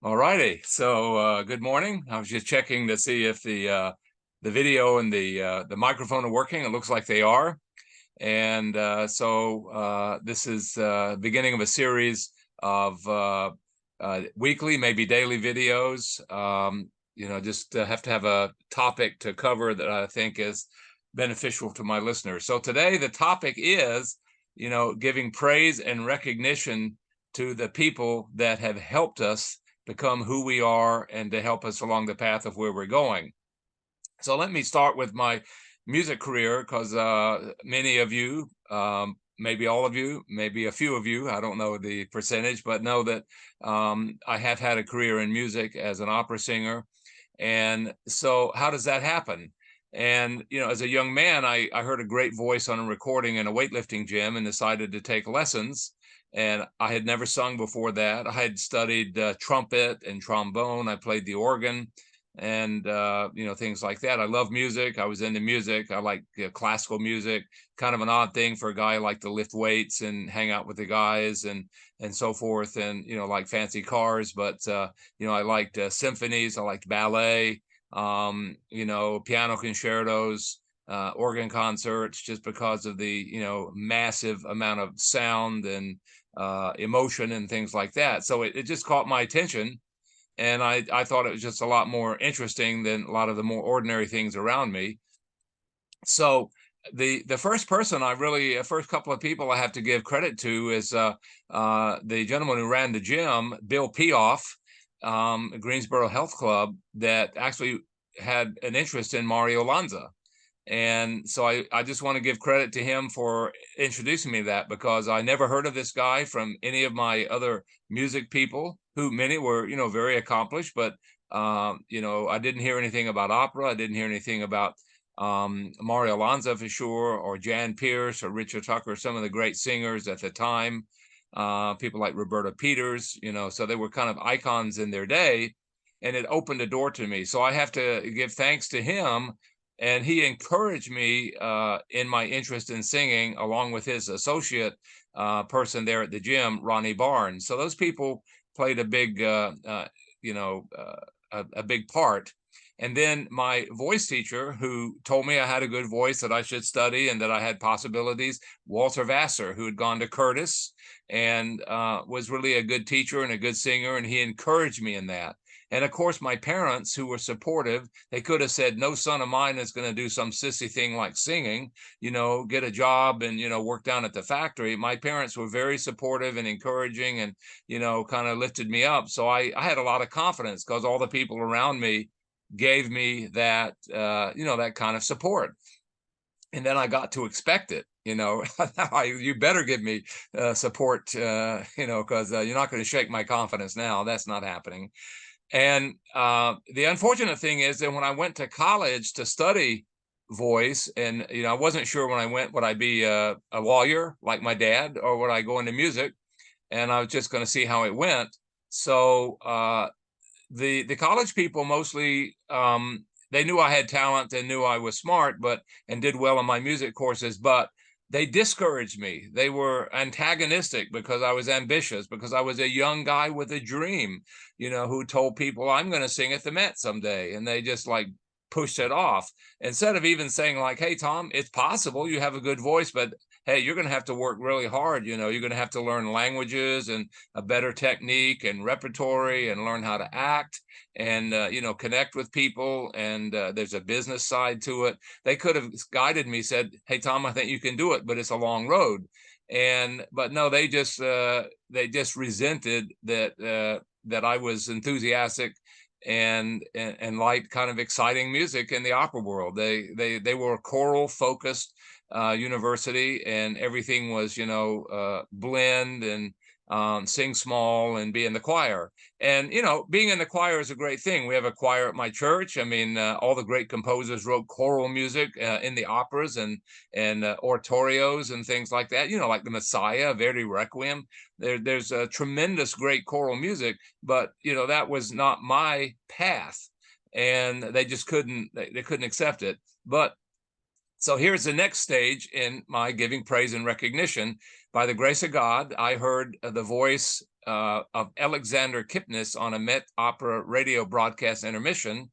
All righty. So good morning. I was just checking to see if the video and the microphone are working. It looks like they are. And this is beginning of a series of weekly, maybe daily videos. Just have to have a topic to cover that I think is beneficial to my listeners. So today the topic is, giving praise and recognition to the people that have helped us become who we are and to help us along the path of where we're going. So let me start with my music career because many of you, maybe all of you, maybe a few of you, I don't know the percentage, but know that I have had a career in music as an opera singer. And so how does that happen? And, as a young man, I heard a great voice on a recording in a weightlifting gym and decided to take lessons. And I had never sung before that. I had studied trumpet and trombone. I played the organ and things like that. I love music. I was into music. I like classical music. Kind of an odd thing for a guy like to lift weights and hang out with the guys and so forth, and like fancy cars. But I liked symphonies. I liked ballet. Piano concertos, organ concerts, just because of the massive amount of sound and emotion and things like that. So it just caught my attention, and I thought it was just a lot more interesting than a lot of the more ordinary things around me. So the first couple of people I have to give credit to is the gentleman who ran the gym, Bill Pioff, Greensboro Health Club, that actually had an interest in Mario Lanza. And so I just want to give credit to him for introducing me to that, because I never heard of this guy from any of my other music people, who many were, very accomplished, but, I didn't hear anything about opera. I didn't hear anything about Mario Lanza for sure, or Jan Pierce or Richard Tucker, some of the great singers at the time, people like Roberta Peters, so they were kind of icons in their day, and it opened a door to me. So I have to give thanks to him, and he encouraged me in my interest in singing, along with his associate person there at the gym, Ronnie Barnes. So those people played a big, a big part. And then my voice teacher, who told me I had a good voice, that I should study, and that I had possibilities, Walter Vassar, who had gone to Curtis and was really a good teacher and a good singer, and he encouraged me in that. And of course, my parents, who were supportive, they could have said, no son of mine is going to do some sissy thing like singing, get a job and, work down at the factory. My parents were very supportive and encouraging, and, kind of lifted me up. So I had a lot of confidence, because all the people around me gave me that, that kind of support. And then I got to expect it. You better give me support, because you're not going to shake my confidence now. That's not happening. And the unfortunate thing is that when I went to college to study voice, and I wasn't sure when I went, would I be a lawyer like my dad, or would I go into music? And I was just going to see how it went. So the college people mostly, they knew I had talent and knew I was smart, and did well in my music courses, but they discouraged me. They were antagonistic because I was ambitious, because I was a young guy with a dream, who told people I'm going to sing at the Met someday, and they just like pushed it off, instead of even saying like, hey Tom, it's possible, you have a good voice, but hey, you're going to have to work really hard. You're going to have to learn languages and a better technique and repertory, and learn how to act, and connect with people, and there's a business side to it. They could have guided me, said, hey Tom, I think you can do it, but it's a long road. But no, they just resented that I was enthusiastic and liked kind of exciting music in the opera world. They were a choral focused university, and everything was blend and sing small and be in the choir. And being in the choir is a great thing. We have a choir at my church. I mean, all the great composers wrote choral music in the operas and oratorios and things like that, like the Messiah, Verdi Requiem. There's a tremendous great choral music, but that was not my path, and they just couldn't accept it. But So here's the next stage in my giving praise and recognition. By the grace of God, I heard the voice of Alexander Kipnis on a Met Opera radio broadcast intermission.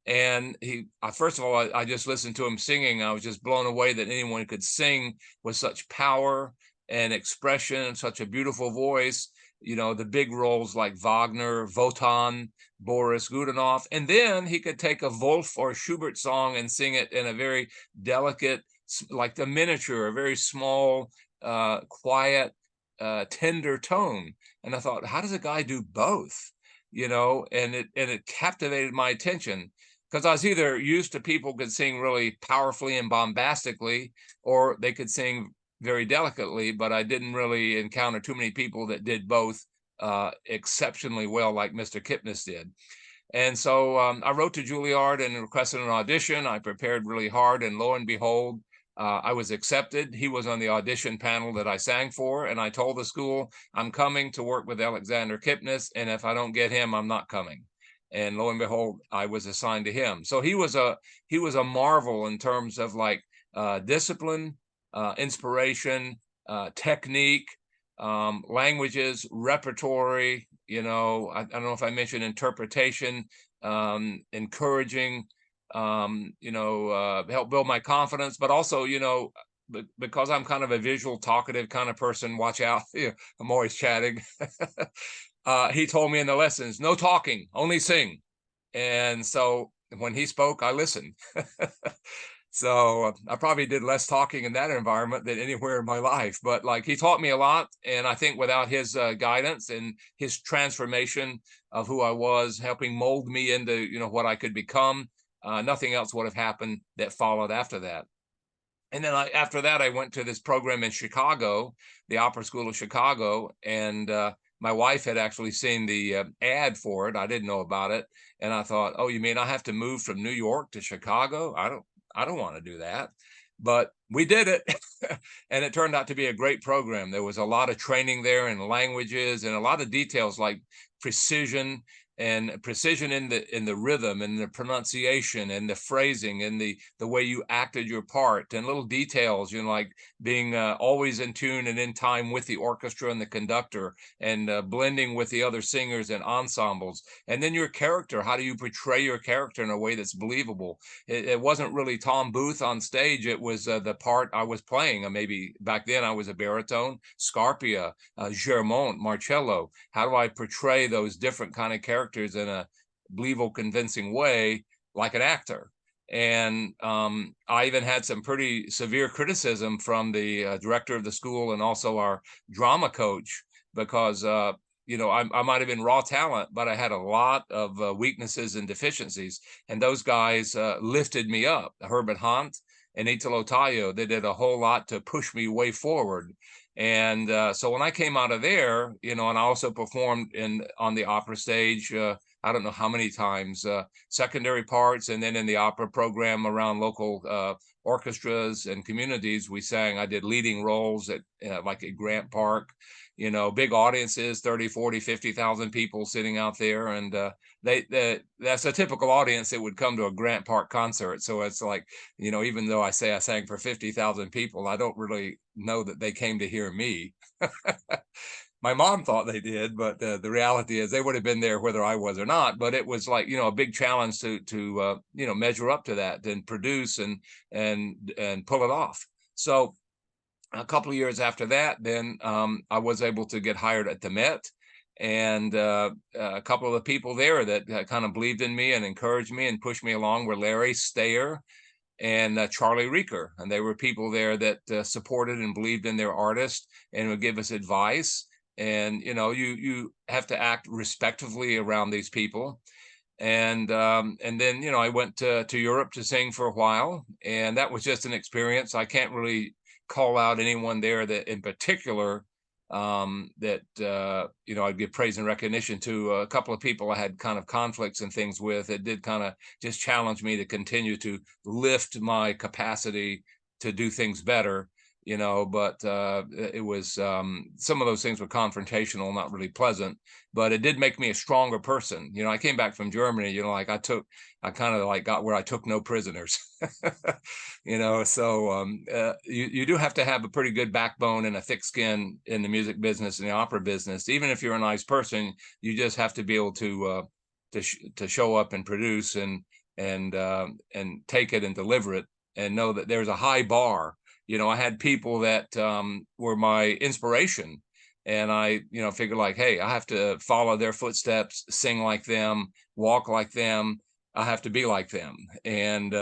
And he, first of all, I just listened to him singing. I was just blown away that anyone could sing with such power and expression and such a beautiful voice. You know, the big roles like Wagner, Wotan, Boris Godunov, and then he could take a Wolf or Schubert song and sing it in a very delicate, like the miniature, a very small, quiet, tender tone. And I thought, how does a guy do both? You know, and it captivated my attention because I was either used to people could sing really powerfully and bombastically, or they could sing very delicately, but I didn't really encounter too many people that did both exceptionally well like Mr. Kipnis did. And so I wrote to Juilliard and requested an audition. I prepared really hard, and lo and behold, I was accepted. He was on the audition panel that I sang for, and I told the school, I'm coming to work with Alexander Kipnis, and if I don't get him, I'm not coming. And lo and behold, I was assigned to him. So he was a marvel in terms of like discipline, inspiration, technique, languages, repertory. You know, I don't know if I mentioned interpretation, encouraging, help build my confidence, but also, because I'm kind of a visual, talkative kind of person, watch out, I'm always chatting. He told me in the lessons, no talking, only sing. And so when he spoke, I listened. So I probably did less talking in that environment than anywhere in my life, but like he taught me a lot. And I think without his guidance and his transformation of who I was, helping mold me into, what I could become, nothing else would have happened that followed after that. And then after that, I went to this program in Chicago, the Opera School of Chicago, and my wife had actually seen the ad for it. I didn't know about it, and I thought, "Oh, you mean I have to move from New York to Chicago? I don't want to do that." But we did it, and it turned out to be a great program. There was a lot of training there in languages and a lot of details like precision in the rhythm and the pronunciation and the phrasing and the way you acted your part, and little details, like being always in tune and in time with the orchestra and the conductor, and blending with the other singers and ensembles. And then your character, how do you portray your character in a way that's believable? It wasn't really Tom Booth on stage. It was the part I was playing. Maybe back then I was a baritone, Scarpia, Germont, Marcello. How do I portray those different kind of characters in a believable, convincing way, like an actor? And I even had some pretty severe criticism from the director of the school and also our drama coach, because I might have been raw talent, but I had a lot of weaknesses and deficiencies, and those guys lifted me up. Herbert Hahn and Italo Taglio, they did a whole lot to push me way forward. And so when I came out of there, and I also performed on the opera stage, I don't know how many times, secondary parts, and then in the opera program around local orchestras and communities, we sang. I did leading roles at like at Grant Park, big audiences, 30, 40, 50,000 people sitting out there. And that's a typical audience that would come to a Grant Park concert. So it's like, even though I say I sang for 50,000 people, I don't really know that they came to hear me. My mom thought they did, but the reality is they would have been there whether I was or not. But it was like, a big challenge to measure up to that and produce and pull it off. So a couple of years after that, then I was able to get hired at the Met. And a couple of the people there that kind of believed in me and encouraged me and pushed me along were Larry Stayer and Charlie Rieker. And they were people there that supported and believed in their artist and would give us advice. And, you have to act respectfully around these people. And then, I went to Europe to sing for a while. And that was just an experience. I can't really call out anyone there that in particular that I'd give praise and recognition to. A couple of people I had kind of conflicts and things with. It did kind of just challenge me to continue to lift my capacity to do things better. you know, but it was some of those things were confrontational, not really pleasant, but it did make me a stronger person. You know, I came back from Germany, you know, like I kind of like got where I took no prisoners, you know, so you do have to have a pretty good backbone and a thick skin in the music business and the opera business. Even if you're a nice person, you just have to be able to show up and produce and take it and deliver it and know that there's a high bar. You know, I had people that were my inspiration, and I, you know, figured like, hey, I have to follow their footsteps, sing like them, walk like them. I have to be like them. And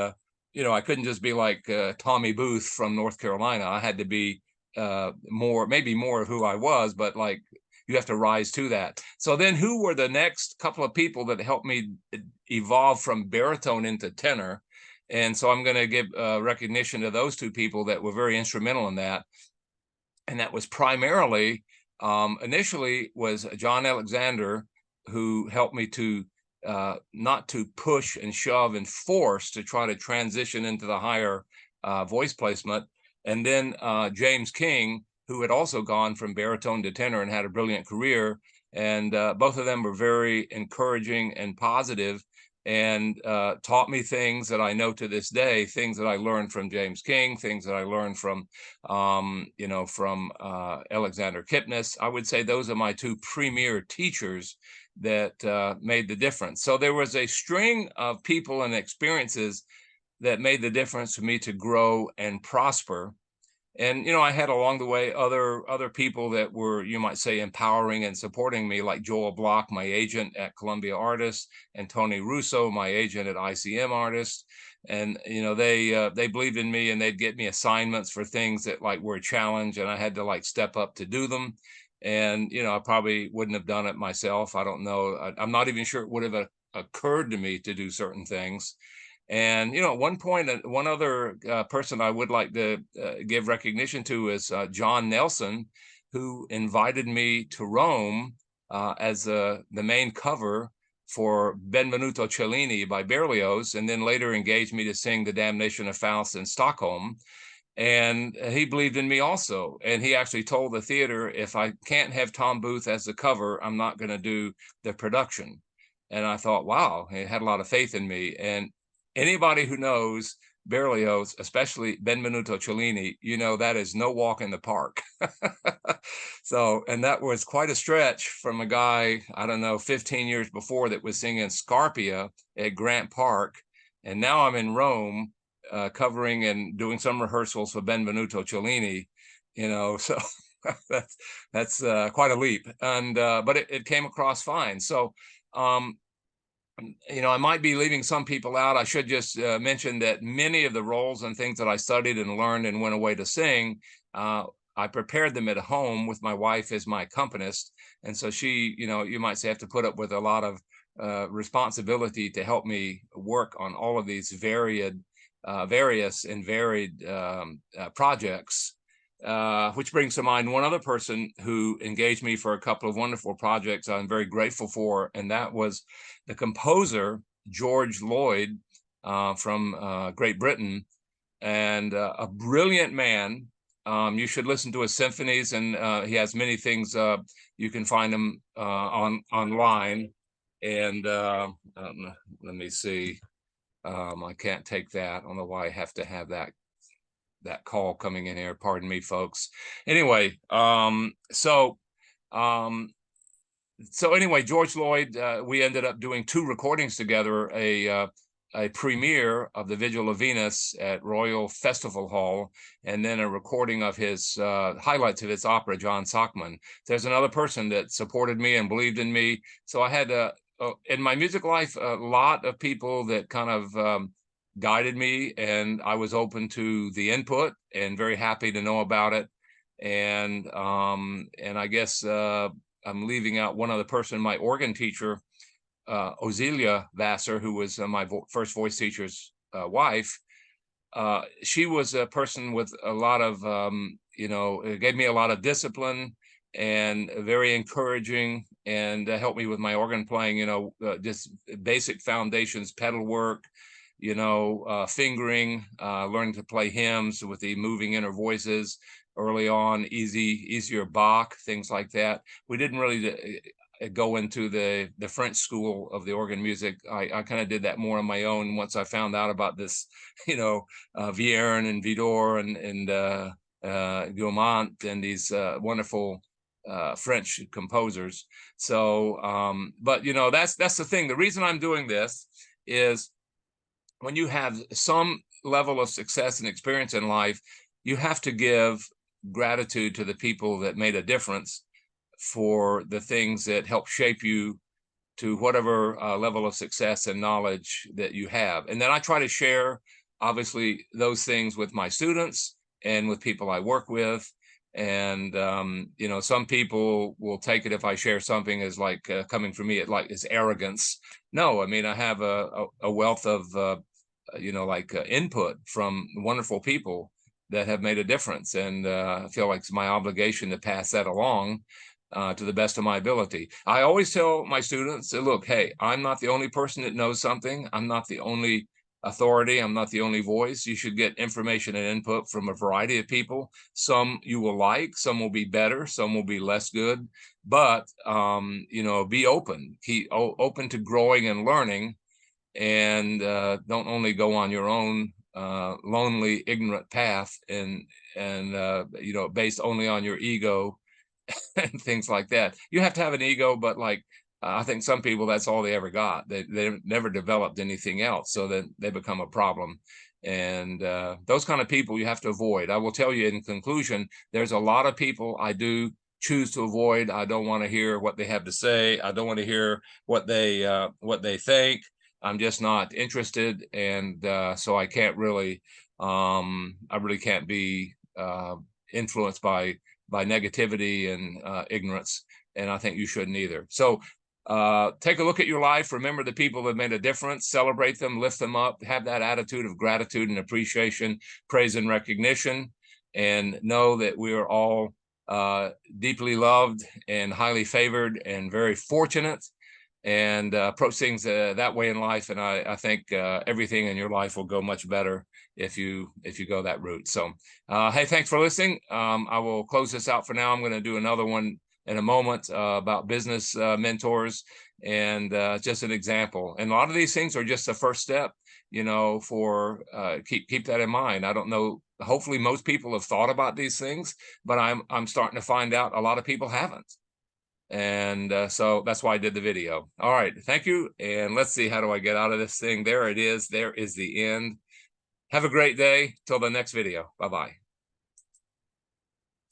you know, I couldn't just be like Tommy Booth from North Carolina. I had to be more, maybe more of who I was, but like you have to rise to that. So then who were the next couple of people that helped me evolve from baritone into tenor? And so I'm going to give recognition to those two people that were very instrumental in that. And that was primarily, initially was John Alexander, who helped me to not to push and shove and force to try to transition into the higher voice placement. And then James King, who had also gone from baritone to tenor and had a brilliant career. And both of them were very encouraging and positive, and taught me things that I know to this day, things that I learned from James King, things that I learned from, you know, from Alexander Kipnis. I would say those are my two premier teachers that made the difference. So there was a string of people and experiences that made the difference for me to grow and prosper. And you know, I had along the way other people that were, you might say, empowering and supporting me, like Joel Block, my agent at Columbia Artists, and Tony Russo, my agent at ICM Artists. And you know, they believed in me, and they'd get me assignments for things that like were a challenge, and I had to like step up to do them. And you know, I probably wouldn't have done it myself. I don't know. I'm not even sure it would have occurred to me to do certain things. And you know, at one point, one other person I would like to give recognition to is John Nelson, who invited me to Rome as the main cover for Benvenuto Cellini by Berlioz, and then later engaged me to sing The Damnation of Faust in Stockholm. And he believed in me also. And he actually told the theater, if I can't have Tom Booth as the cover, I'm not going to do the production. And I thought, wow, he had a lot of faith in me. And anybody who knows Berlioz, especially Benvenuto Cellini, you know that is no walk in the park. So, and that was quite a stretch from a guy, I don't know, 15 years before that was singing Scarpia at Grant Park. And now I'm in Rome covering and doing some rehearsals for Benvenuto Cellini, you know, so that's quite a leap. And but it came across fine. So you know, I might be leaving some people out. I should just mention that many of the roles and things that I studied and learned and went away to sing, I prepared them at home with my wife as my accompanist. And so she, you know, you might say, have to put up with a lot of responsibility to help me work on all of these various and varied projects. Which brings to mind one other person who engaged me for a couple of wonderful projects I'm very grateful for, and that was the composer George Lloyd from Great Britain, and a brilliant man. You should listen to his symphonies, and he has many things. You can find them online. And let me see. I can't take that. I don't know why I have to have that call coming in here. Pardon me, folks. Anyway, so anyway, George Lloyd, we ended up doing 2 recordings together, a premiere of The Vigil of Venus at Royal Festival Hall, and then a recording of his highlights of his opera, John Sockman. There's another person that supported me and believed in me. So I had, in my music life, a lot of people that kind of guided me, and I was open to the input and very happy to know about it. And I guess I'm leaving out one other person, my organ teacher, Ozelia Vassar, who was my first voice teacher's wife. She was a person with a lot of, you know, it gave me a lot of discipline and very encouraging, and helped me with my organ playing, you know, just basic foundations, pedal work, you know, fingering, learning to play hymns with the moving inner voices early on, easier Bach, things like that. We didn't really go into the French school of the organ music. I kind of did that more on my own once I found out about this, you know, Vierne and Widor and Guilmant and these wonderful French composers. So, but you know, that's the thing. The reason I'm doing this is when you have some level of success and experience in life, you have to give gratitude to the people that made a difference for the things that help shape you to whatever level of success and knowledge that you have. And then I try to share, obviously, those things with my students and with people I work with. And, you know, some people will take it if I share something as like coming from me, as arrogance. No, I mean, I have a wealth of, you know, like input from wonderful people that have made a difference. And I feel like it's my obligation to pass that along to the best of my ability. I always tell my students, look, hey, I'm not the only person that knows something. I'm not the only authority. I'm not the only voice. You should get information and input from a variety of people. Some you will like, some will be better, some will be less good. But, you know, be open, keep open to growing and learning, and don't only go on your own lonely, ignorant path and you know, based only on your ego and things like that. You have to have an ego, but like I think some people, that's all they ever got. They never developed anything else, so that they become a problem. And those kind of people you have to avoid. I will tell you in conclusion, there's a lot of people I do choose to avoid. I don't want to hear what they have to say. I don't want to hear what they think. I'm just not interested, and so I can't really, I really can't be influenced by negativity and ignorance, and I think you shouldn't either. So take a look at your life. Remember the people that made a difference. Celebrate them, lift them up, have that attitude of gratitude and appreciation, praise and recognition, and know that we are all deeply loved and highly favored and very fortunate, and approach things that way in life. And I think everything in your life will go much better if you go that route. So hey, thanks for listening. I will close this out for now. I'm going to do another one in a moment about business mentors, and just an example. And a lot of these things are just the first step, you know, for keep that in mind. I don't know, hopefully most people have thought about these things, but I'm starting to find out a lot of people haven't. And so that's why I did the video. All right, thank you. And let's see, how do I get out of this thing? There it is. There is the end. Have a great day. Till the next video. Bye-bye.